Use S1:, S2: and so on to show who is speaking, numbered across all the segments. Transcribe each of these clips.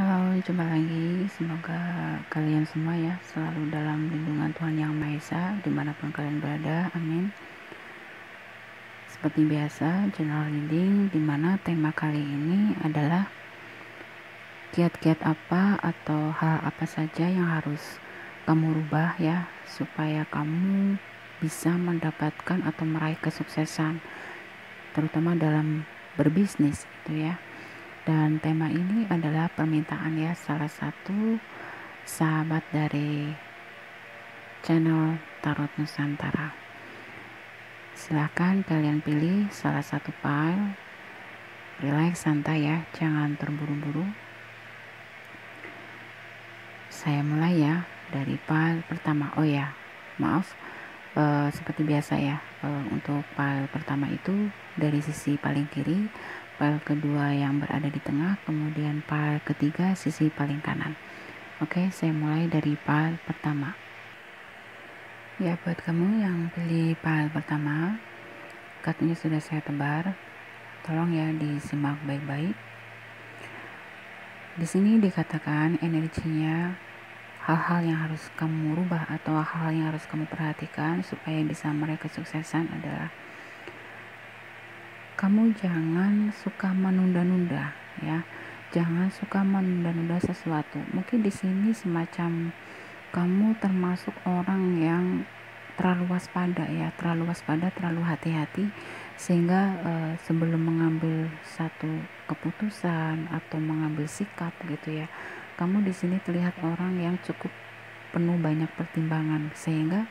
S1: Halo, jumpa lagi. Semoga kalian semua ya selalu dalam lindungan Tuhan Yang Maha Esa dimanapun kalian berada. Amin. Seperti biasa, general reading dimana tema kali ini adalah kiat-kiat apa atau hal apa saja yang harus kamu rubah ya supaya kamu bisa mendapatkan atau meraih kesuksesan, terutama dalam berbisnis gitu ya. Dan tema ini adalah permintaan ya salah satu sahabat dari channel Tarot Nusantara. Silahkan kalian pilih salah satu file, relax, santai ya, jangan terburu-buru. Saya mulai ya dari file pertama. Oh ya, maaf, seperti biasa ya, untuk file pertama itu dari sisi paling kiri, file kedua yang berada di tengah, kemudian file ketiga sisi paling kanan. Oke, saya mulai dari file pertama. Ya, buat kamu yang pilih file pertama, kartunya sudah saya tebar. Tolong ya disimak baik-baik. Di sini dikatakan energinya, hal-hal yang harus kamu rubah atau hal yang harus kamu perhatikan supaya bisa meraih kesuksesan adalah kamu jangan suka menunda-nunda ya. Jangan suka menunda-nunda sesuatu. Mungkin di sini semacam kamu termasuk orang yang terlalu waspada ya, terlalu hati-hati sehingga sebelum mengambil satu keputusan atau mengambil sikap gitu ya, kamu di sini terlihat orang yang cukup penuh banyak pertimbangan, sehingga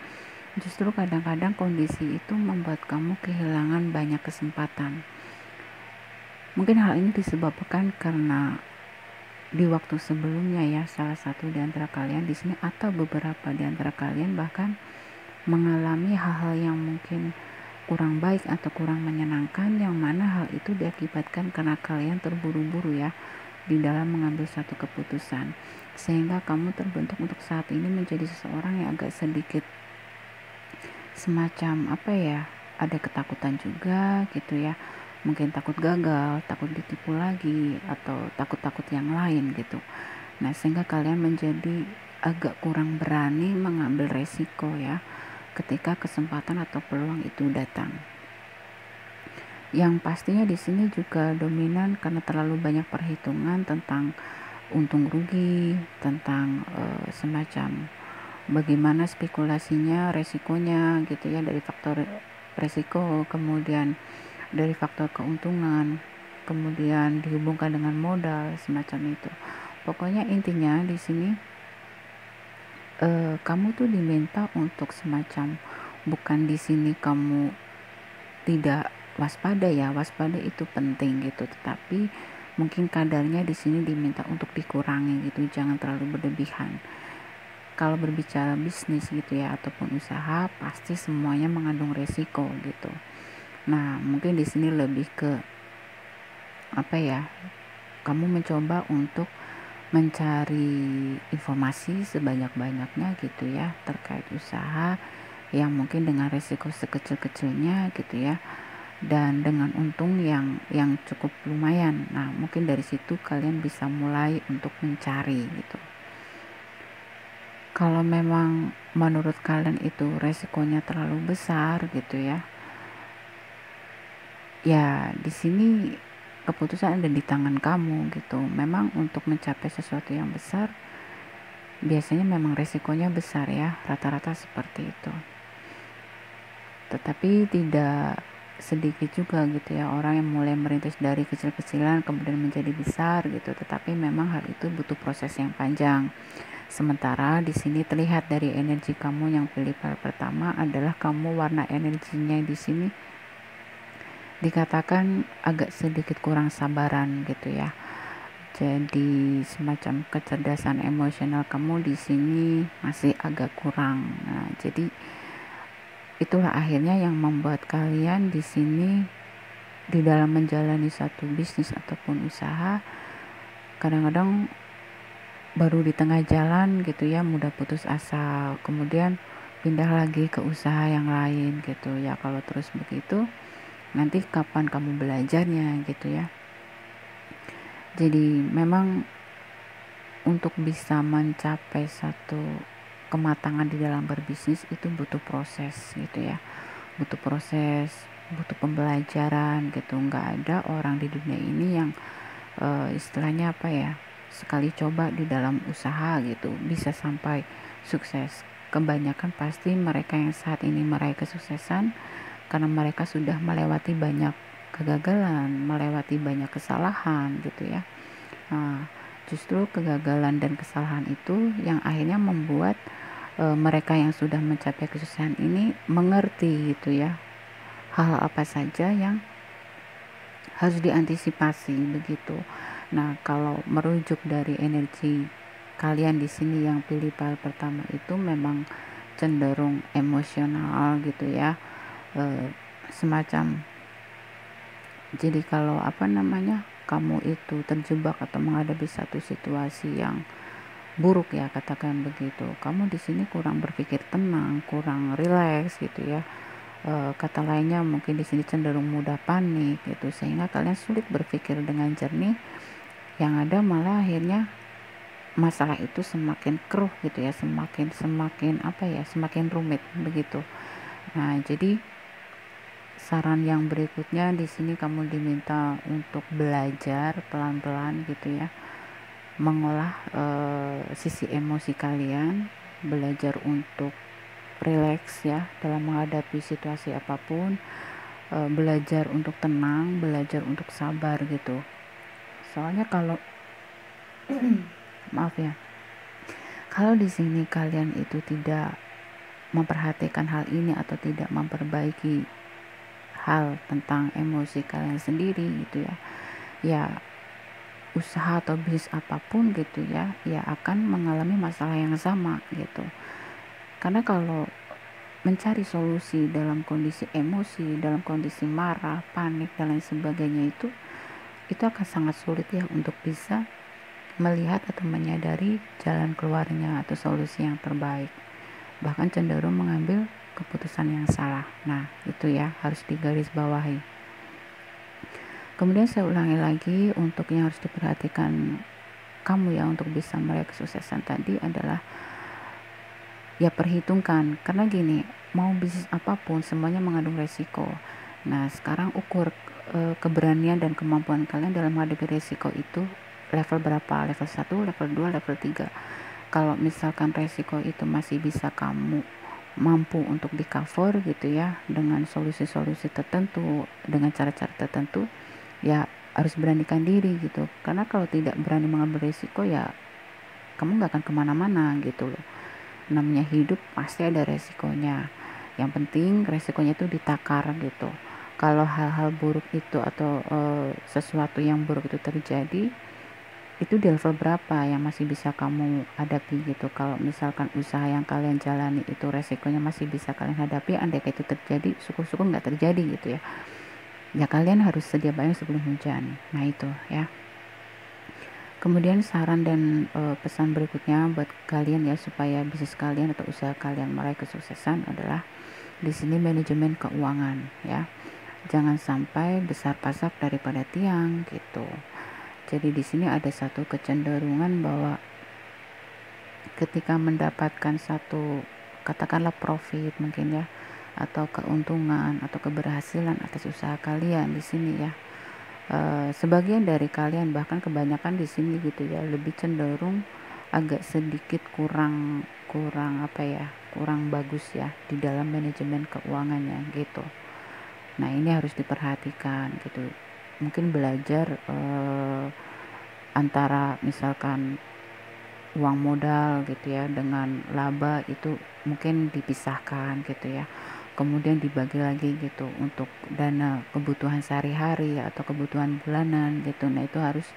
S1: justru kadang-kadang kondisi itu membuat kamu kehilangan banyak kesempatan. Mungkin hal ini disebabkan karena di waktu sebelumnya ya, salah satu di antara kalian di sini atau beberapa di antara kalian bahkan mengalami hal-hal yang mungkin kurang baik atau kurang menyenangkan, yang mana hal itu diakibatkan karena kalian terburu-buru ya di dalam mengambil satu keputusan, sehingga kamu terbentuk untuk saat ini menjadi seseorang yang agak sedikit semacam apa ya, ada ketakutan juga gitu ya, mungkin takut gagal, takut ditipu lagi, atau takut-takut yang lain gitu. Nah, sehingga kalian menjadi agak kurang berani mengambil resiko ya ketika kesempatan atau peluang itu datang. Yang pastinya di sini juga dominan karena terlalu banyak perhitungan tentang untung rugi, tentang semacam bagaimana spekulasinya, resikonya gitu ya, dari faktor resiko, kemudian dari faktor keuntungan, kemudian dihubungkan dengan modal semacam itu. Pokoknya intinya di sini kamu tuh diminta untuk semacam, bukan di sini kamu tidak waspada ya, waspada itu penting gitu, tetapi mungkin kadarnya di sini diminta untuk dikurangi gitu, jangan terlalu berlebihan. Kalau berbicara bisnis gitu ya ataupun usaha, pasti semuanya mengandung resiko gitu. Nah, mungkin di sini lebih ke apa ya? Kamu mencoba untuk mencari informasi sebanyak-banyaknya gitu ya terkait usaha yang mungkin dengan resiko sekecil-kecilnya gitu ya, dan dengan untung yang cukup lumayan. Nah, mungkin dari situ kalian bisa mulai untuk mencari gitu. Kalau memang menurut kalian itu resikonya terlalu besar gitu ya, ya di sini keputusan ada di tangan kamu gitu. Memang untuk mencapai sesuatu yang besar biasanya memang resikonya besar ya, rata-rata seperti itu. Tetapi tidak sedikit juga gitu ya orang yang mulai merintis dari kecil-kecilan kemudian menjadi besar gitu, tetapi memang hal itu butuh proses yang panjang. Sementara di sini terlihat dari energi kamu yang pilih file pertama adalah kamu warna energinya di sini dikatakan agak sedikit kurang sabaran gitu ya. Jadi semacam kecerdasan emosional kamu di sini masih agak kurang. Nah, jadi itulah akhirnya yang membuat kalian di sini di dalam menjalani satu bisnis ataupun usaha kadang-kadang baru di tengah jalan gitu ya mudah putus asa, kemudian pindah lagi ke usaha yang lain gitu ya. Kalau terus begitu nanti kapan kamu belajarnya gitu ya. Jadi memang untuk bisa mencapai satu kematangan di dalam berbisnis itu butuh proses gitu ya, butuh proses, butuh pembelajaran gitu. Nggak ada orang di dunia ini yang istilahnya apa ya, sekali coba di dalam usaha gitu bisa sampai sukses. Kebanyakan pasti mereka yang saat ini meraih kesuksesan karena mereka sudah melewati banyak kegagalan, melewati banyak kesalahan gitu ya. Nah, justru kegagalan dan kesalahan itu yang akhirnya membuat mereka yang sudah mencapai kesuksesan ini mengerti gitu ya, hal apa saja yang harus diantisipasi begitu. Nah, kalau merujuk dari energi kalian di sini yang pilih file pertama itu memang cenderung emosional gitu ya, semacam, jadi kalau apa namanya, kamu itu terjebak atau menghadapi satu situasi yang buruk ya, katakan begitu, kamu di sini kurang berpikir tenang, kurang rileks gitu ya. Kata lainnya mungkin di sini cenderung mudah panik gitu, sehingga kalian sulit berpikir dengan jernih, yang ada malah akhirnya masalah itu semakin keruh gitu ya, semakin semakin apa ya, semakin rumit begitu. Nah, jadi saran yang berikutnya di sini kamu diminta untuk belajar pelan-pelan gitu ya, mengolah sisi emosi kalian, belajar untuk rileks ya dalam menghadapi situasi apapun, belajar untuk tenang, belajar untuk sabar gitu. Soalnya kalau maaf ya, kalau di sini kalian itu tidak memperhatikan hal ini atau tidak memperbaiki hal tentang emosi kalian sendiri gitu ya, ya usaha atau bisnis apapun gitu ya, ya akan mengalami masalah yang sama gitu. Karena kalau mencari solusi dalam kondisi emosi, dalam kondisi marah, panik dan lain sebagainya itu akan sangat sulit ya untuk bisa melihat atau menyadari jalan keluarnya atau solusi yang terbaik, bahkan cenderung mengambil keputusan yang salah. Nah, itu ya harus digarisbawahi. Kemudian saya ulangi lagi, untuk yang harus diperhatikan kamu ya untuk bisa meraih kesuksesan tadi adalah ya perhitungkan, karena gini, mau bisnis apapun semuanya mengandung resiko. Nah, sekarang ukur keberanian dan kemampuan kalian dalam menghadapi resiko itu level berapa, level 1, level 2, level 3. Kalau misalkan resiko itu masih bisa kamu mampu untuk di cover gitu ya, dengan solusi-solusi tertentu, dengan cara-cara tertentu, ya harus beranikan diri gitu. Karena kalau tidak berani mengambil resiko ya kamu gak akan kemana-mana gitu loh. Namanya hidup pasti ada resikonya, yang penting resikonya itu ditakar gitu. Kalau hal-hal buruk itu atau sesuatu yang buruk itu terjadi, itu di level berapa yang masih bisa kamu hadapi gitu. Kalau misalkan usaha yang kalian jalani itu resikonya masih bisa kalian hadapi, andai itu terjadi, syukur-syukur nggak terjadi gitu ya, ya kalian harus sedia payung sebelum hujan. Nah itu ya. Kemudian saran dan pesan berikutnya buat kalian ya, supaya bisnis kalian atau usaha kalian meraih kesuksesan adalah di sini manajemen keuangan ya. Jangan sampai besar pasak daripada tiang gitu. Jadi di sini ada satu kecenderungan bahwa ketika mendapatkan satu, katakanlah profit mungkin ya, atau keuntungan atau keberhasilan atas usaha kalian di sini ya, sebagian dari kalian bahkan kebanyakan di sini gitu ya, lebih cenderung agak sedikit kurang apa ya, kurang bagus ya di dalam manajemen keuangannya gitu. Nah, ini harus diperhatikan gitu. Mungkin belajar antara misalkan uang modal gitu ya dengan laba itu mungkin dipisahkan gitu ya, kemudian dibagi lagi gitu untuk dana kebutuhan sehari-hari atau kebutuhan bulanan gitu. Nah, itu harus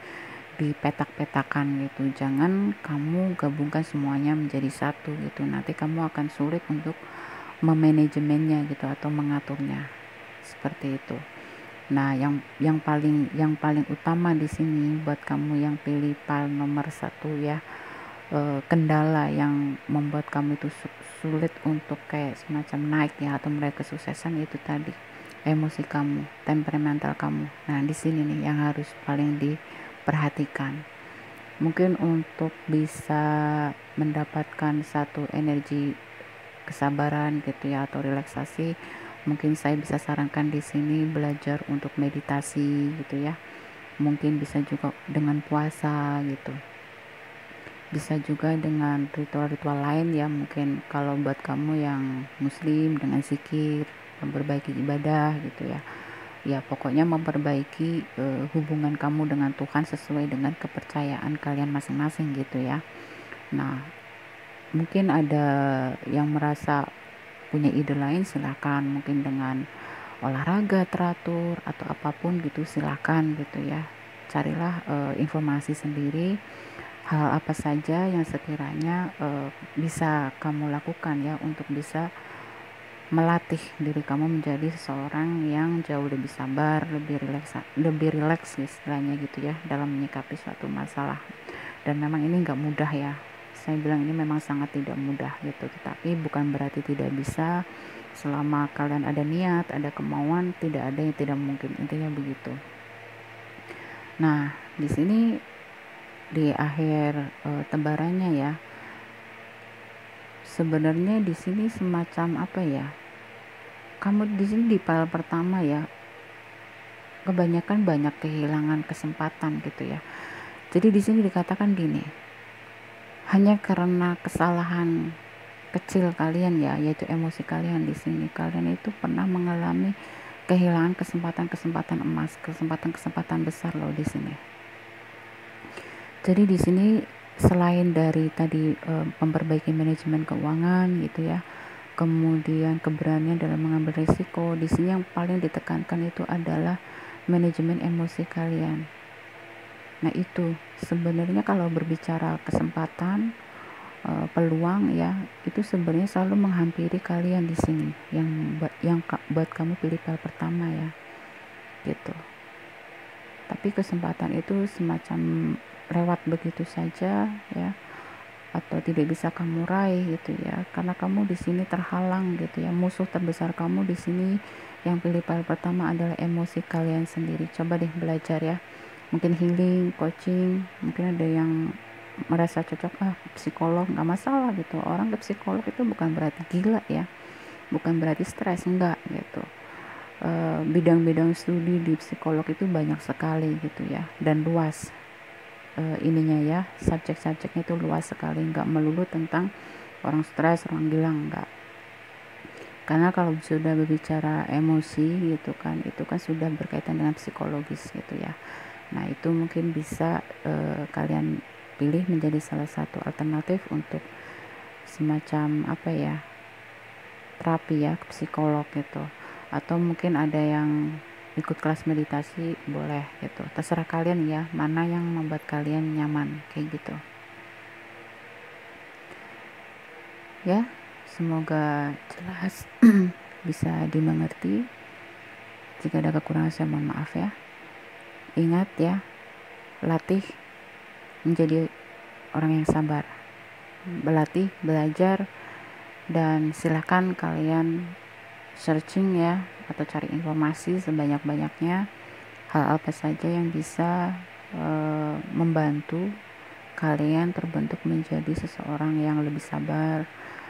S1: dipetak-petakan gitu, jangan kamu gabungkan semuanya menjadi satu gitu, nanti kamu akan sulit untuk memanajemennya gitu atau mengaturnya seperti itu. Nah, yang paling utama di sini buat kamu yang pilih file nomor 1 ya, kendala yang membuat kamu itu sulit untuk kayak semacam naik ya atau meraih kesuksesan itu tadi emosi kamu, temperamental kamu. Nah, di sini nih yang harus paling diperhatikan. Mungkin untuk bisa mendapatkan satu energi kesabaran gitu ya, atau relaksasi, mungkin saya bisa sarankan di sini belajar untuk meditasi gitu ya. Mungkin bisa juga dengan puasa gitu, bisa juga dengan ritual-ritual lain ya, mungkin kalau buat kamu yang muslim dengan zikir, memperbaiki ibadah gitu ya. Ya pokoknya memperbaiki hubungan kamu dengan Tuhan sesuai dengan kepercayaan kalian masing-masing gitu ya. Nah, mungkin ada yang merasa punya ide lain, silakan, mungkin dengan olahraga teratur atau apapun gitu, silakan gitu ya. Carilah informasi sendiri hal apa saja yang sekiranya bisa kamu lakukan ya, untuk bisa melatih diri kamu menjadi seseorang yang jauh lebih sabar, lebih rileks istilahnya gitu ya, dalam menyikapi suatu masalah. Dan memang ini nggak mudah ya, saya bilang ini memang sangat tidak mudah gitu, tetapi bukan berarti tidak bisa. Selama kalian ada niat, ada kemauan, tidak ada yang tidak mungkin, intinya begitu. Nah, di sini di akhir tebarannya ya, sebenarnya di sini semacam apa ya, kamu di sini di file pertama ya, kebanyakan banyak kehilangan kesempatan gitu ya. Jadi di sini dikatakan gini, hanya karena kesalahan kecil kalian ya, yaitu emosi kalian, di sini kalian itu pernah mengalami kehilangan kesempatan-kesempatan emas, kesempatan-kesempatan besar loh di sini. Jadi di sini selain dari tadi memperbaiki manajemen keuangan gitu ya, kemudian keberanian dalam mengambil risiko, di sini yang paling ditekankan itu adalah manajemen emosi kalian. Nah itu sebenarnya kalau berbicara kesempatan, peluang ya, itu sebenarnya selalu menghampiri kalian di sini, yang buat kamu pilih file pertama ya gitu. Tapi kesempatan itu semacam lewat begitu saja ya, atau tidak bisa kamu raih gitu ya, karena kamu di sini terhalang gitu ya. Musuh terbesar kamu di sini yang pilih file pertama adalah emosi kalian sendiri. Coba deh belajar ya, mungkin healing, coaching, mungkin ada yang merasa cocok psikolog, nggak masalah gitu. Orang ke psikolog itu bukan berarti gila ya, bukan berarti stres, enggak gitu. Bidang-bidang studi di psikolog itu banyak sekali gitu ya, dan luas ininya ya, subjek-subjeknya itu luas sekali, nggak melulu tentang orang stres, orang gila, enggak. Karena kalau sudah berbicara emosi gitu kan, itu kan sudah berkaitan dengan psikologis gitu ya. Nah itu mungkin bisa kalian pilih menjadi salah satu alternatif untuk semacam apa ya, terapi ya, psikolog gitu. Atau mungkin ada yang ikut kelas meditasi, boleh gitu, terserah kalian ya, mana yang membuat kalian nyaman kayak gitu ya. Semoga jelas bisa dimengerti. Jika ada kekurangan saya mohon maaf ya. Ingat ya, latih menjadi orang yang sabar, berlatih, belajar, dan silakan kalian searching ya, atau cari informasi sebanyak-banyaknya hal apa saja yang bisa membantu kalian terbentuk menjadi seseorang yang lebih sabar,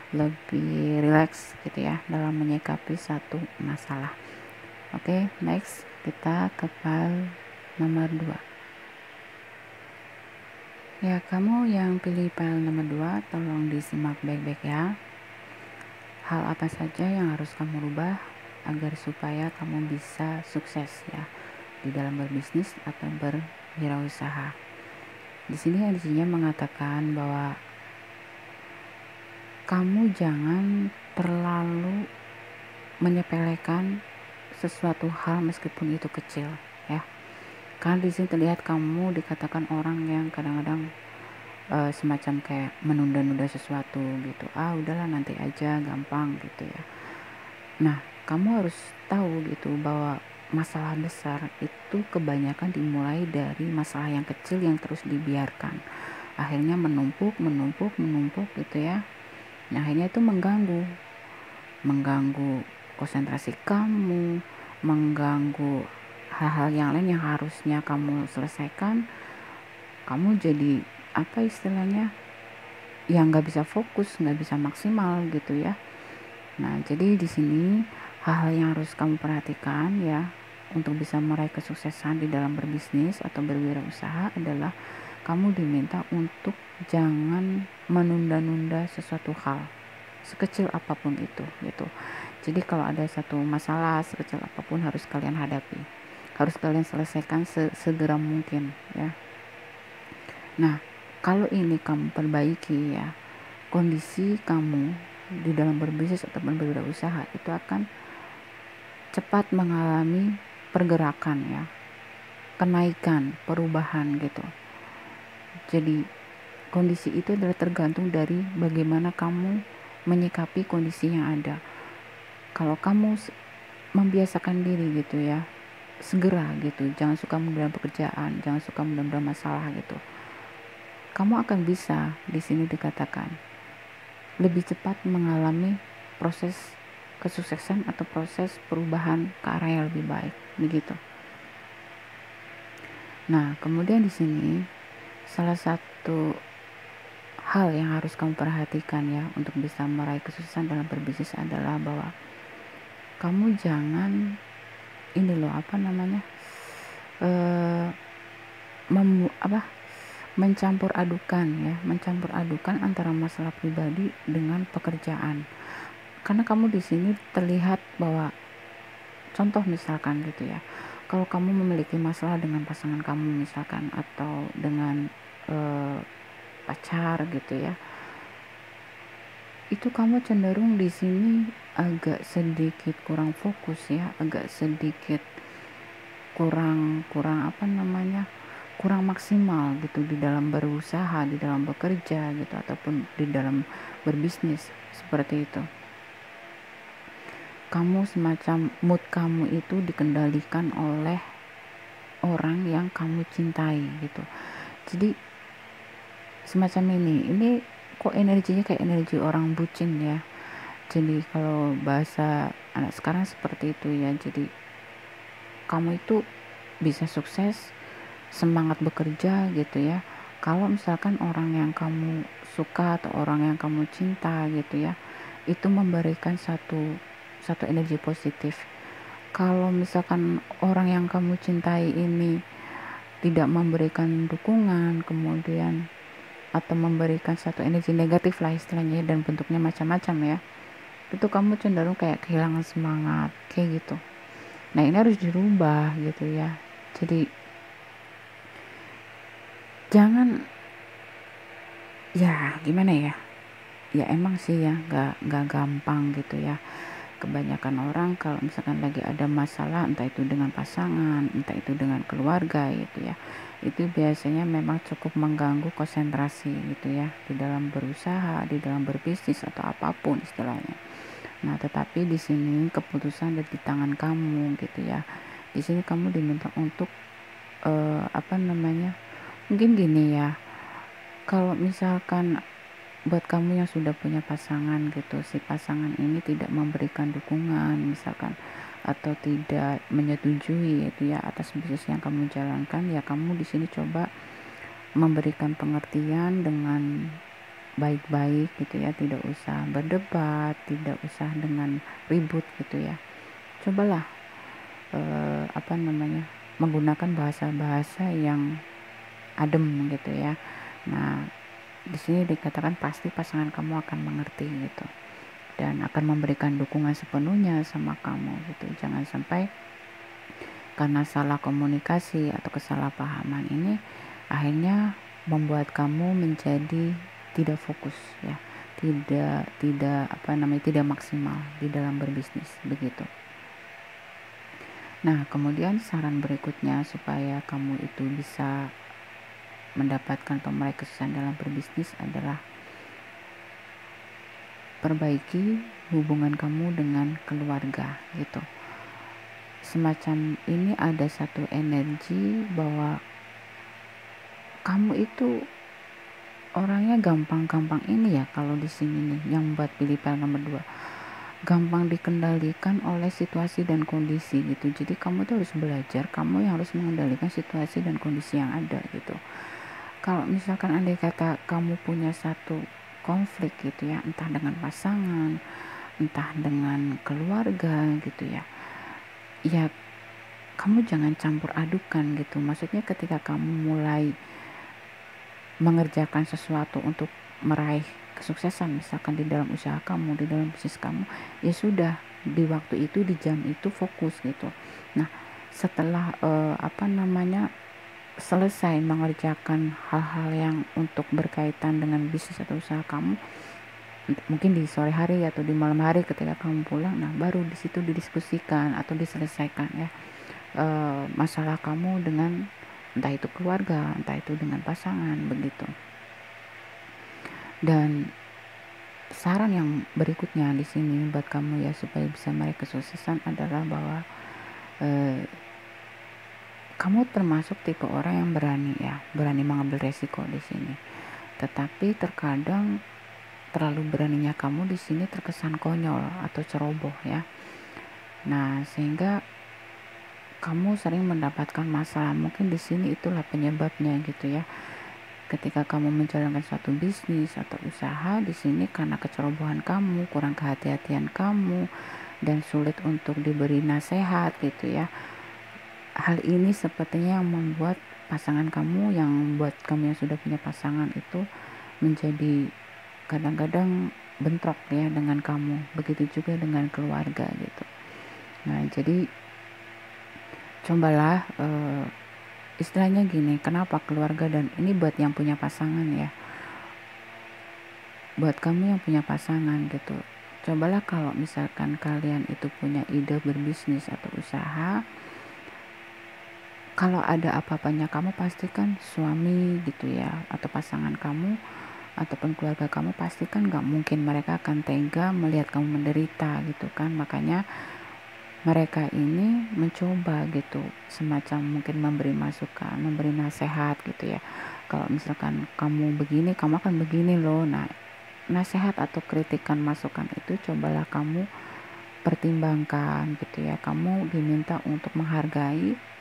S1: lebih rileks gitu ya, dalam menyikapi satu masalah. Oke, next kita ke file nomor 2. Ya, kamu yang pilih file nomor 2, tolong disimak baik-baik ya. Hal apa saja yang harus kamu rubah agar supaya kamu bisa sukses ya di dalam berbisnis atau berwirausaha. Di sini intinya mengatakan bahwa kamu jangan terlalu menyepelekan sesuatu hal meskipun itu kecil ya. Karena di sini terlihat kamu dikatakan orang yang kadang-kadang semacam kayak menunda-nunda sesuatu gitu. Udahlah nanti aja, gampang gitu ya. Nah, kamu harus tahu gitu bahwa masalah besar itu kebanyakan dimulai dari masalah yang kecil yang terus dibiarkan. Akhirnya menumpuk gitu ya. Nah, akhirnya itu mengganggu konsentrasi kamu, mengganggu hal-hal yang lain yang harusnya kamu selesaikan. Kamu jadi apa istilahnya, yang nggak bisa fokus, nggak bisa maksimal gitu ya. Nah, jadi di sini hal-hal yang harus kamu perhatikan ya untuk bisa meraih kesuksesan di dalam berbisnis atau berwirausaha adalah kamu diminta untuk jangan menunda-nunda sesuatu hal sekecil apapun itu gitu. Jadi kalau ada satu masalah sekecil apapun harus kalian hadapi, harus kalian selesaikan segera mungkin ya. Nah, kalau ini kamu perbaiki ya, kondisi kamu di dalam berbisnis ataupun berwirausaha itu akan cepat mengalami pergerakan ya, kenaikan, perubahan gitu. Jadi kondisi itu adalah tergantung dari bagaimana kamu menyikapi kondisi yang ada. Kalau kamu membiasakan diri gitu ya, segera gitu, jangan suka menunda pekerjaan, jangan suka menunda masalah gitu, kamu akan bisa di sini dikatakan lebih cepat mengalami proses kesuksesan atau proses perubahan ke arah yang lebih baik begitu. Nah, kemudian di sini salah satu hal yang harus kamu perhatikan ya untuk bisa meraih kesuksesan dalam berbisnis adalah bahwa kamu jangan ini loh apa namanya mencampur adukan antara masalah pribadi dengan pekerjaan. Karena kamu di sini terlihat bahwa contoh misalkan gitu ya, kalau kamu memiliki masalah dengan pasangan kamu misalkan atau dengan pacar gitu ya, itu kamu cenderung di sini agak sedikit kurang fokus ya, agak sedikit kurang maksimal gitu di dalam berusaha, di dalam bekerja gitu ataupun di dalam berbisnis seperti itu. Kamu semacam mood kamu itu dikendalikan oleh orang yang kamu cintai gitu. Jadi semacam ini kok energinya kayak energi orang bucin ya. Jadi kalau bahasa anak sekarang seperti itu ya. Jadi kamu itu bisa sukses, semangat bekerja gitu ya, kalau misalkan orang yang kamu suka atau orang yang kamu cinta gitu ya, itu memberikan satu energi positif. Kalau misalkan orang yang kamu cintai ini tidak memberikan dukungan, kemudian atau memberikan satu energi negatif lah istilahnya, dan bentuknya macam-macam ya, itu kamu cenderung kayak kehilangan semangat kayak gitu. Nah, ini harus dirubah gitu ya. Jadi jangan ya gimana ya, ya emang sih ya nggak gampang gitu ya. Kebanyakan orang kalau misalkan lagi ada masalah, entah itu dengan pasangan, entah itu dengan keluarga gitu ya, itu biasanya memang cukup mengganggu konsentrasi gitu ya di dalam berusaha, di dalam berbisnis atau apapun istilahnya. Nah, tetapi di sini keputusan ada di tangan kamu gitu ya. Di sini kamu diminta untuk mungkin gini ya, kalau misalkan buat kamu yang sudah punya pasangan gitu, si pasangan ini tidak memberikan dukungan misalkan atau tidak menyetujui itu ya atas bisnis yang kamu jalankan, ya kamu di sini coba memberikan pengertian dengan baik-baik gitu ya, tidak usah berdebat, tidak usah dengan ribut gitu ya. Cobalah menggunakan bahasa-bahasa yang adem gitu ya. Nah, di sini dikatakan pasti pasangan kamu akan mengerti gitu dan akan memberikan dukungan sepenuhnya sama kamu gitu. Jangan sampai karena salah komunikasi atau kesalahpahaman ini akhirnya membuat kamu menjadi tidak fokus ya, tidak maksimal di dalam berbisnis begitu. Nah, kemudian saran berikutnya supaya kamu itu bisa mendapatkan atau meraih kesuksesan dalam berbisnis adalah perbaiki hubungan kamu dengan keluarga gitu. Semacam ini ada satu energi bahwa kamu itu orangnya gampang-gampang ini ya, kalau di sini nih yang buat pilih pilihan nomor 2, gampang dikendalikan oleh situasi dan kondisi gitu. Jadi kamu tuh harus belajar, kamu yang harus mengendalikan situasi dan kondisi yang ada gitu. Kalau misalkan andai kata kamu punya satu konflik gitu ya, entah dengan pasangan, entah dengan keluarga gitu ya, ya kamu jangan campur adukan gitu. Maksudnya ketika kamu mulai mengerjakan sesuatu untuk meraih kesuksesan, misalkan di dalam usaha kamu, di dalam bisnis kamu, ya sudah, di waktu itu, di jam itu fokus gitu. Nah, setelah selesai mengerjakan hal-hal yang untuk berkaitan dengan bisnis atau usaha kamu, mungkin di sore hari atau di malam hari ketika kamu pulang, nah baru di situ didiskusikan atau diselesaikan ya, masalah kamu dengan entah itu keluarga, entah itu dengan pasangan begitu. Dan saran yang berikutnya di sini buat kamu ya, supaya bisa meraih kesuksesan adalah bahwa kamu termasuk tipe orang yang berani mengambil resiko di sini. Tetapi terkadang terlalu beraninya kamu di sini terkesan konyol atau ceroboh ya. Nah, sehingga kamu sering mendapatkan masalah. Mungkin di sini itulah penyebabnya gitu ya. Ketika kamu menjalankan suatu bisnis atau usaha, di sini karena kecerobohan kamu, kurang kehati-hatian kamu, dan sulit untuk diberi nasihat gitu ya. Hal ini sepertinya yang membuat pasangan kamu, yang buat kamu yang sudah punya pasangan itu menjadi kadang-kadang bentrok ya dengan kamu. Begitu juga dengan keluarga gitu. Nah, jadi cobalah istilahnya gini, kenapa keluarga, dan ini buat yang punya pasangan ya, buat kamu yang punya pasangan gitu, cobalah kalau misalkan kalian itu punya ide berbisnis atau usaha, kalau ada apa-apanya kamu pastikan suami gitu ya, atau pasangan kamu ataupun keluarga kamu, pastikan gak mungkin mereka akan tega melihat kamu menderita gitu kan. Makanya mereka ini mencoba gitu, semacam mungkin memberi masukan, memberi nasihat gitu ya. Kalau misalkan kamu begini, kamu akan begini loh. Nah, nasihat atau kritikan, masukan itu cobalah kamu pertimbangkan gitu ya. Kamu diminta untuk menghargai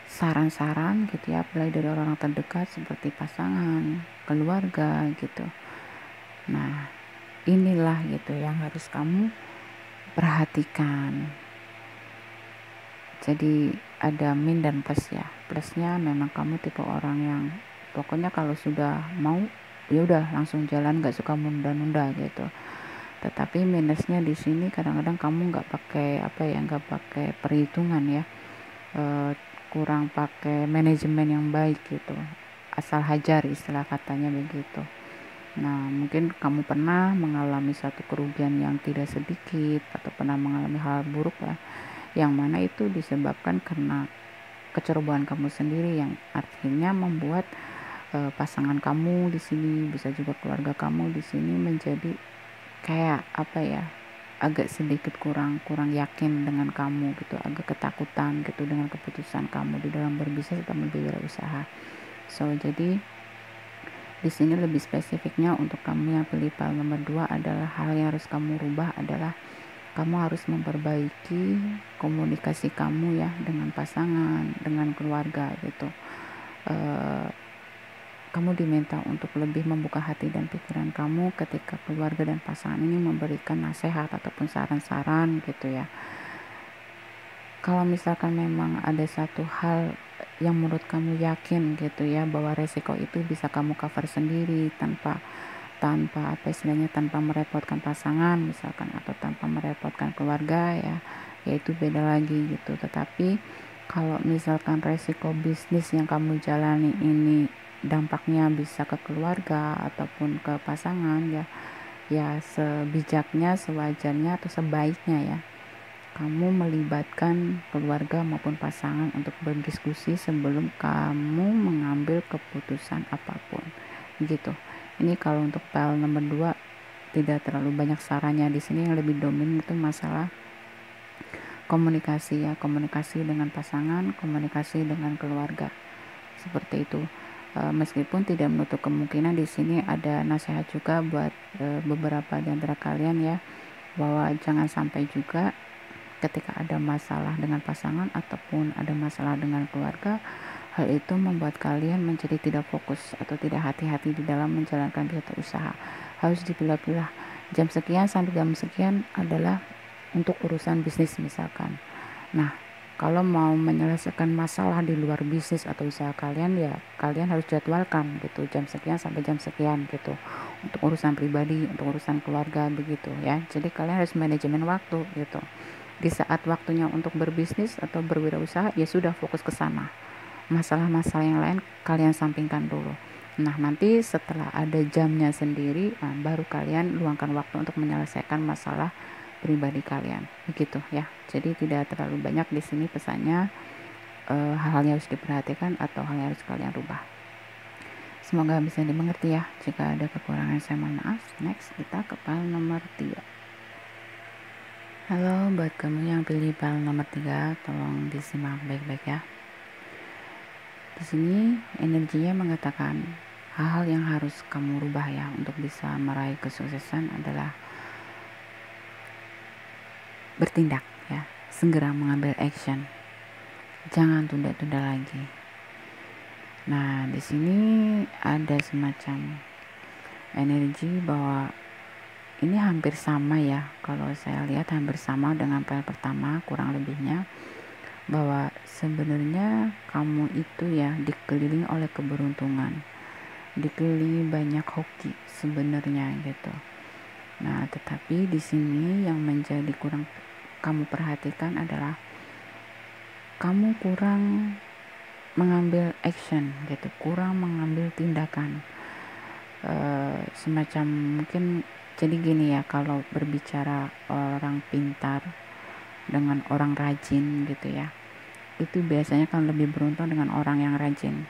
S1: saran-saran gitu ya, apalagi dari orang terdekat seperti pasangan, keluarga gitu. Nah, inilah gitu yang harus kamu perhatikan. Jadi ada min dan plus ya. Plusnya memang kamu tipe orang yang pokoknya kalau sudah mau ya udah langsung jalan, gak suka nunda-nunda gitu. Tetapi minusnya di sini kadang-kadang kamu nggak pakai perhitungan ya, kurang pakai manajemen yang baik gitu, asal hajar istilah katanya begitu. Nah, mungkin kamu pernah mengalami satu kerugian yang tidak sedikit atau pernah mengalami hal buruk lah, yang mana itu disebabkan karena kecerobohan kamu sendiri, yang artinya membuat pasangan kamu di sini, bisa juga keluarga kamu di sini menjadi kayak agak sedikit kurang yakin dengan kamu gitu, agak ketakutan gitu dengan keputusan kamu di dalam berbisnis atau berwirausaha. So, jadi di sini lebih spesifiknya untuk kamu yang pilih file nomor 2 adalah hal yang harus kamu rubah adalah kamu harus memperbaiki komunikasi kamu ya, dengan pasangan, dengan keluarga gitu. Kamu diminta untuk lebih membuka hati dan pikiran kamu ketika keluarga dan pasangan ini memberikan nasihat ataupun saran-saran gitu ya. Kalau misalkan memang ada satu hal yang menurut kamu yakin gitu ya, bahwa resiko itu bisa kamu cover sendiri tanpa merepotkan pasangan misalkan, atau tanpa merepotkan keluarga ya, yaitu beda lagi gitu. Tetapi kalau misalkan resiko bisnis yang kamu jalani ini dampaknya bisa ke keluarga ataupun ke pasangan ya sebijaknya, sewajarnya atau sebaiknya ya kamu melibatkan keluarga maupun pasangan untuk berdiskusi sebelum kamu mengambil keputusan apapun gitu. Ini kalau untuk file nomor 2 tidak terlalu banyak sarannya. Di sini yang lebih dominan itu masalah komunikasi ya, komunikasi dengan pasangan, komunikasi dengan keluarga. Seperti itu. Meskipun tidak menutup kemungkinan di sini ada nasihat juga buat beberapa di antara kalian ya, bahwa jangan sampai juga ketika ada masalah dengan pasangan ataupun ada masalah dengan keluarga Hal itu membuat kalian menjadi tidak fokus atau tidak hati-hati di dalam menjalankan kegiatan usaha. Harus dipilah-pilah. Jam sekian sampai jam sekian adalah untuk urusan bisnis misalkan. Nah, kalau mau menyelesaikan masalah di luar bisnis atau usaha kalian, ya kalian harus jadwalkan gitu, jam sekian sampai jam sekian gitu, untuk urusan pribadi, untuk urusan keluarga begitu ya. Jadi kalian harus manajemen waktu gitu. Di saat waktunya untuk berbisnis atau berwirausaha, ya sudah fokus ke sana. Masalah-masalah yang lain kalian sampingkan dulu. Nah, nanti setelah ada jamnya sendiri, baru kalian luangkan waktu untuk menyelesaikan masalah pribadi kalian. Begitu ya. Jadi tidak terlalu banyak di sini pesannya, hal-hal yang harus diperhatikan atau hal yang harus kalian rubah. Semoga bisa dimengerti ya. Jika ada kekurangan saya mohon maaf. Next, kita ke file nomor 3. Halo, buat kamu yang pilih file nomor 3, tolong disimak baik-baik ya. Di sini energinya mengatakan hal-hal yang harus kamu rubah ya untuk bisa meraih kesuksesan adalah bertindak ya, segera mengambil action. Jangan tunda-tunda lagi. Nah, di sini ada semacam energi bahwa ini hampir sama ya. Kalau saya lihat hampir sama dengan file pertama kurang lebihnya, bahwa sebenarnya kamu itu ya dikelilingi oleh keberuntungan, dikelilingi banyak hoki sebenarnya gitu. Nah, tetapi di sini yang menjadi kurang kamu perhatikan adalah kamu kurang mengambil action gitu, kurang mengambil tindakan. Semacam mungkin jadi gini ya, kalau berbicara orang pintar dengan orang rajin gitu ya, itu biasanya kan lebih beruntung dengan orang yang rajin.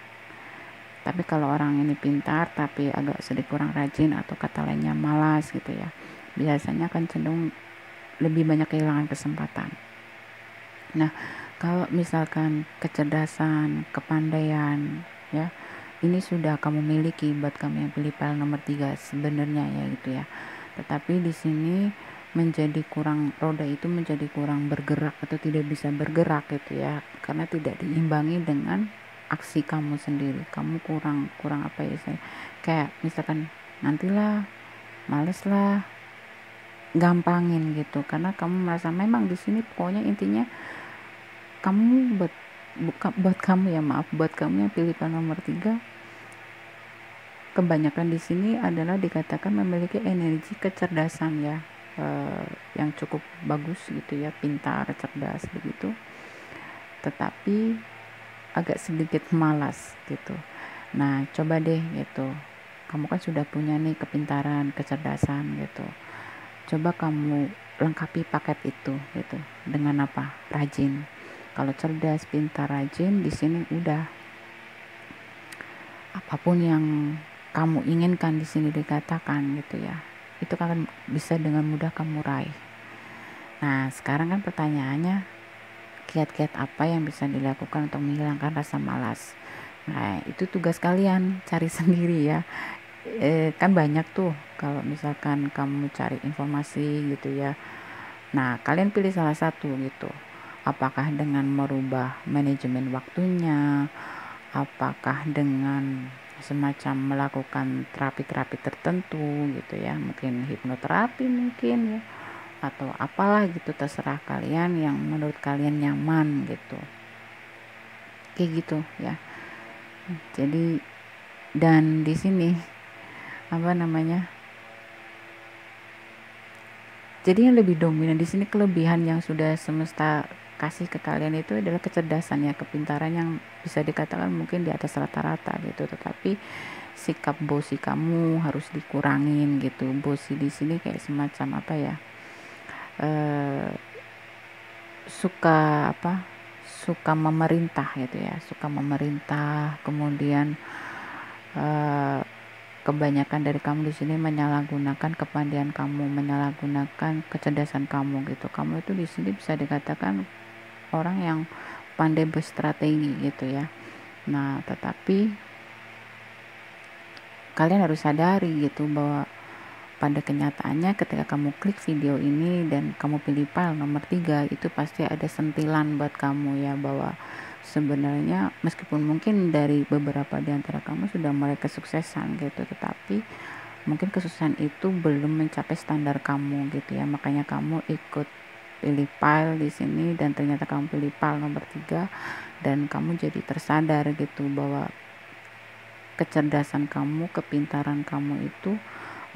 S1: Tapi kalau orang ini pintar tapi agak sedikit kurang rajin atau kata lainnya malas gitu ya, biasanya kan cenderung lebih banyak kehilangan kesempatan. Nah, kalau misalkan kecerdasan, kepandaian ya, ini sudah kamu miliki buat kamu yang pilih file nomor 3 sebenarnya ya gitu ya. Tetapi di sini menjadi kurang, roda itu menjadi kurang bergerak atau tidak bisa bergerak gitu ya, karena tidak diimbangi dengan aksi kamu sendiri. Kamu kurang apa ya, saya kayak misalkan nantilah, males lah, gampangin gitu, karena kamu merasa memang di sini pokoknya intinya kamu buat kamu ya, maaf, buat kamu yang pilih nomor 3, kebanyakan di sini adalah dikatakan memiliki energi kecerdasan ya, yang cukup bagus gitu ya, pintar, cerdas begitu, tetapi agak sedikit malas gitu. Nah, coba deh gitu, kamu kan sudah punya nih kepintaran, kecerdasan gitu, coba kamu lengkapi paket itu gitu dengan apa? Rajin. Kalau cerdas, pintar, rajin, di sini udah apapun yang kamu inginkan di sini dikatakan gitu ya, itu kan bisa dengan mudah kamu raih. Nah, sekarang kan pertanyaannya, kiat-kiat apa yang bisa dilakukan untuk menghilangkan rasa malas? Nah, itu tugas kalian cari sendiri ya. Kan banyak tuh kalau misalkan kamu cari informasi gitu ya. Nah, kalian pilih salah satu gitu. Apakah dengan merubah manajemen waktunya, apakah dengan semacam melakukan terapi-terapi tertentu gitu ya, mungkin hipnoterapi mungkin ya, atau apalah gitu, terserah kalian yang menurut kalian nyaman gitu, kayak gitu ya. Jadi dan di sini apa namanya, jadi yang lebih dominan di sini, kelebihan yang sudah semesta kasih ke kalian itu adalah kecerdasan ya, kepintaran yang bisa dikatakan mungkin di atas rata-rata gitu. Tetapi sikap bosi kamu harus dikurangin gitu. Bosi di sini kayak semacam apa ya, suka memerintah gitu ya, suka memerintah. Kemudian kebanyakan dari kamu di sini menyalahgunakan kepandaian kamu, menyalahgunakan kecerdasan kamu gitu. Kamu itu di sini bisa dikatakan orang yang pandai berstrategi gitu ya. Nah, tetapi kalian harus sadari gitu bahwa pada kenyataannya ketika kamu klik video ini dan kamu pilih file nomor 3, itu pasti ada sentilan buat kamu ya, bahwa sebenarnya meskipun mungkin dari beberapa di antara kamu sudah mulai kesuksesan gitu, tetapi mungkin kesuksesan itu belum mencapai standar kamu gitu ya, makanya kamu ikut pilih file di sini dan ternyata kamu pilih file nomor 3 dan kamu jadi tersadar gitu bahwa kecerdasan kamu, kepintaran kamu itu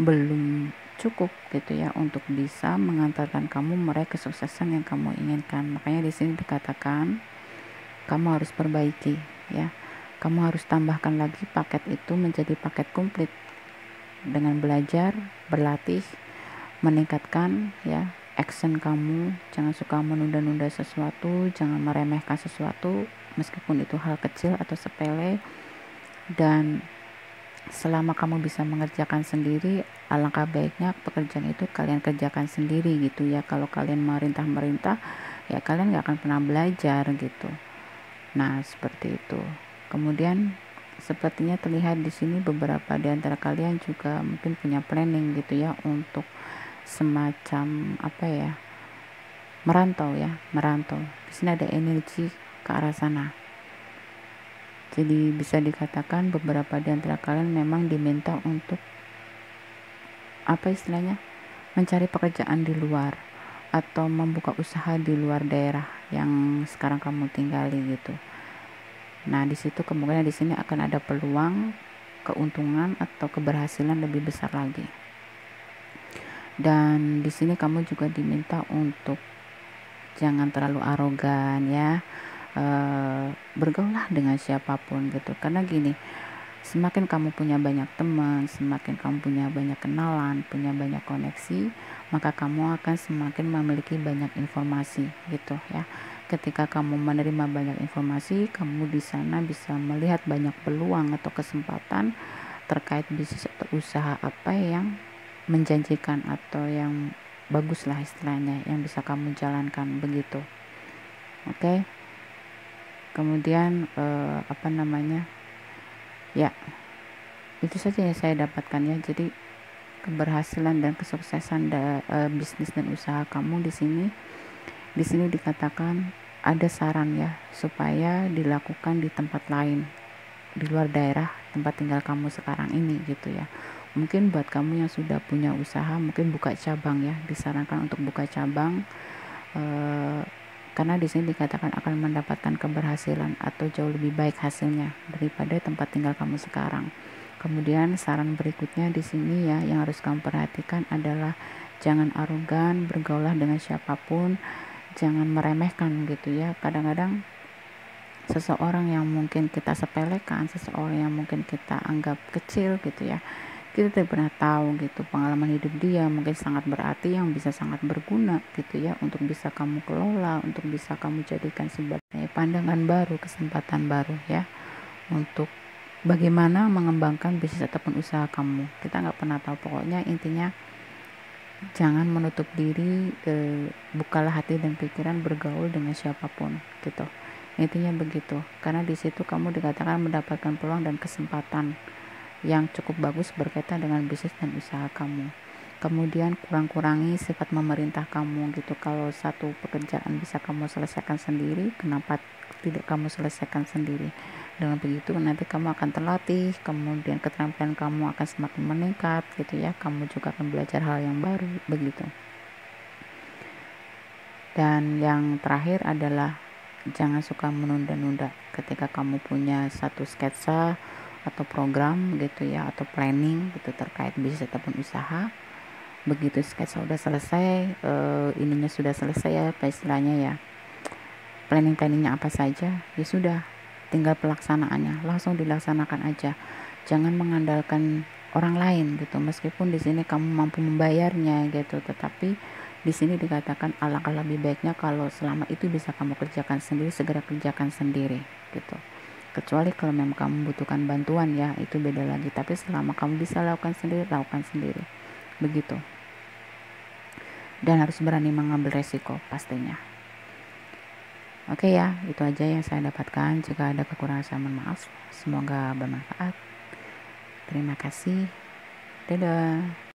S1: belum cukup gitu ya untuk bisa mengantarkan kamu meraih kesuksesan yang kamu inginkan. Makanya di sini dikatakan kamu harus perbaiki ya. Kamu harus tambahkan lagi paket itu menjadi paket komplit dengan belajar, berlatih, meningkatkan ya action kamu. Jangan suka menunda-nunda sesuatu, jangan meremehkan sesuatu meskipun itu hal kecil atau sepele. Dan selama kamu bisa mengerjakan sendiri, alangkah baiknya pekerjaan itu kalian kerjakan sendiri gitu ya. Kalau kalian merintah-merintah ya kalian gak akan pernah belajar gitu. Nah, seperti itu. Kemudian sepertinya terlihat di sini beberapa di antara kalian juga mungkin punya planning gitu ya untuk semacam apa ya? Merantau ya, merantau. Di sini ada energi ke arah sana. Jadi bisa dikatakan beberapa di antara kalian memang diminta untuk apa istilahnya? Mencari pekerjaan di luar atau membuka usaha di luar daerah yang sekarang kamu tinggali gitu. Nah, di situ kemungkinan di sini akan ada peluang keuntungan atau keberhasilan lebih besar lagi. Dan di sini kamu juga diminta untuk jangan terlalu arogan ya. Bergaulah dengan siapapun gitu. Karena gini, semakin kamu punya banyak teman, semakin kamu punya banyak kenalan, punya banyak koneksi, maka kamu akan semakin memiliki banyak informasi gitu ya. Ketika kamu menerima banyak informasi, kamu di sana bisa melihat banyak peluang atau kesempatan terkait bisnis atau usaha apa yang menjanjikan atau yang bagus lah istilahnya, yang bisa kamu jalankan begitu. Oke. Kemudian ya itu saja yang saya dapatkan ya. Jadi keberhasilan dan kesuksesan bisnis dan usaha kamu di sini dikatakan ada saran ya supaya dilakukan di tempat lain di luar daerah tempat tinggal kamu sekarang ini gitu ya. Mungkin buat kamu yang sudah punya usaha mungkin buka cabang ya, disarankan untuk buka cabang karena di sini dikatakan akan mendapatkan keberhasilan atau jauh lebih baik hasilnya daripada tempat tinggal kamu sekarang. Kemudian saran berikutnya di sini ya yang harus kamu perhatikan adalah jangan arogan, bergaulah dengan siapapun, jangan meremehkan gitu ya. Kadang-kadang seseorang yang mungkin kita sepelekan, seseorang yang mungkin kita anggap kecil gitu ya, kita tidak pernah tahu gitu pengalaman hidup dia mungkin sangat berarti yang bisa sangat berguna gitu ya untuk bisa kamu kelola, untuk bisa kamu jadikan sebagai pandangan baru, kesempatan baru ya untuk bagaimana mengembangkan bisnis ataupun usaha kamu. Kita nggak pernah tahu, pokoknya intinya jangan menutup diri, bukalah hati dan pikiran, bergaul dengan siapapun gitu. Intinya begitu, karena di situ kamu dikatakan mendapatkan peluang dan kesempatan yang cukup bagus berkaitan dengan bisnis dan usaha kamu. Kemudian kurangi sifat memerintah kamu gitu. Kalau satu pekerjaan bisa kamu selesaikan sendiri, kenapa tidak kamu selesaikan sendiri? Dengan begitu nanti kamu akan terlatih, kemudian keterampilan kamu akan semakin meningkat gitu ya. Kamu juga akan belajar hal yang baru begitu. Dan yang terakhir adalah jangan suka menunda-nunda. Ketika kamu punya satu sketsa atau program gitu ya, atau planning gitu terkait bisnis ataupun usaha, begitu sketsa sudah selesai, ininya sudah selesai ya, apa istilahnya ya, planningnya apa saja, ya sudah tinggal pelaksanaannya, langsung dilaksanakan aja. Jangan mengandalkan orang lain gitu, meskipun di sini kamu mampu membayarnya gitu, tetapi di sini dikatakan alangkah lebih baiknya kalau selama itu bisa kamu kerjakan sendiri, segera kerjakan sendiri gitu. Kecuali kalau memang kamu membutuhkan bantuan ya, itu beda lagi. Tapi selama kamu bisa lakukan sendiri, lakukan sendiri. Begitu. Dan harus berani mengambil resiko pastinya. Oke ya, itu aja yang saya dapatkan. Jika ada kekurangan saya mohon maaf. Semoga bermanfaat. Terima kasih. Dadah.